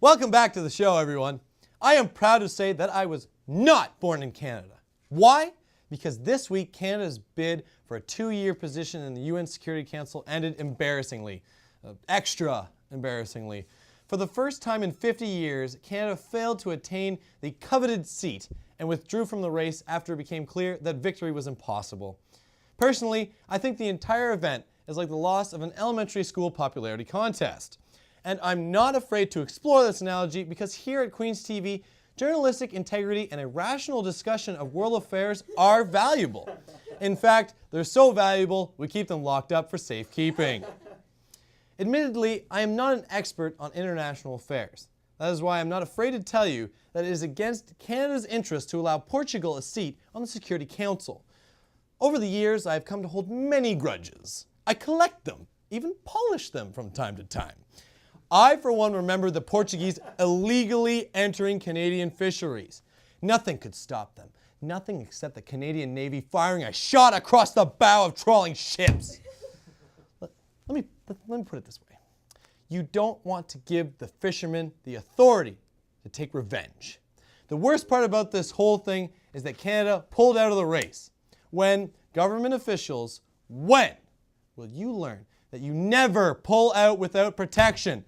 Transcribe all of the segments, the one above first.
Welcome back to the show, everyone. I am proud to say that I was not born in Canada. Why? Because this week, Canada's bid for a 2-year position in the UN Security Council ended embarrassingly. Extra embarrassingly. For the first time in 50 years, Canada failed to attain the coveted seat and withdrew from the race after it became clear that victory was impossible. Personally, I think the entire event is like the loss of an elementary school popularity contest. And I'm not afraid to explore this analogy because here at Queen's TV, journalistic integrity and a rational discussion of world affairs are valuable. In fact, they're so valuable, we keep them locked up for safekeeping. Admittedly, I am not an expert on international affairs. That is why I'm not afraid to tell you that it is against Canada's interest to allow Portugal a seat on the Security Council. Over the years, I have come to hold many grudges. I collect them, even polish them from time to time. I, for one, remember the Portuguese illegally entering Canadian fisheries. Nothing could stop them. Nothing except the Canadian Navy firing a shot across the bow of trawling ships. Let me put it this way. You don't want to give the fishermen the authority to take revenge. The worst part about this whole thing is that Canada pulled out of the race. When government officials, when will you learn that you never pull out without protection?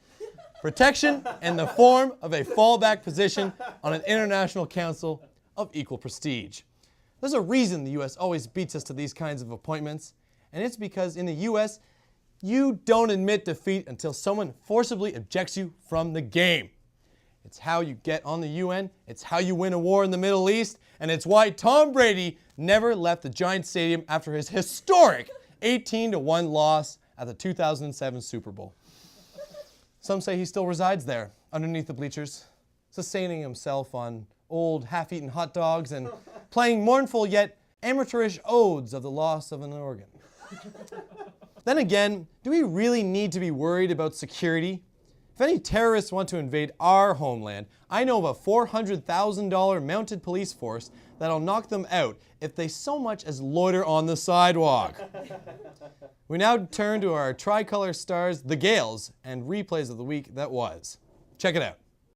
Protection in the form of a fallback position on an international council of equal prestige. There's a reason the U.S. always beats us to these kinds of appointments, and it's because in the U.S., you don't admit defeat until someone forcibly ejects you from the game. It's how you get on the UN, it's how you win a war in the Middle East, and it's why Tom Brady never left the Giants Stadium after his historic 18-1 loss at the 2007 Super Bowl. Some say he still resides there, underneath the bleachers, sustaining himself on old half-eaten hot dogs and playing mournful yet amateurish odes of the loss of an organ. Then again, do we really need to be worried about security? If any terrorists want to invade our homeland, I know of a $400,000 mounted police force that'll knock them out if they so much as loiter on the sidewalk. We now turn to our tricolor stars, the Gales, and replays of the week that was. Check it out.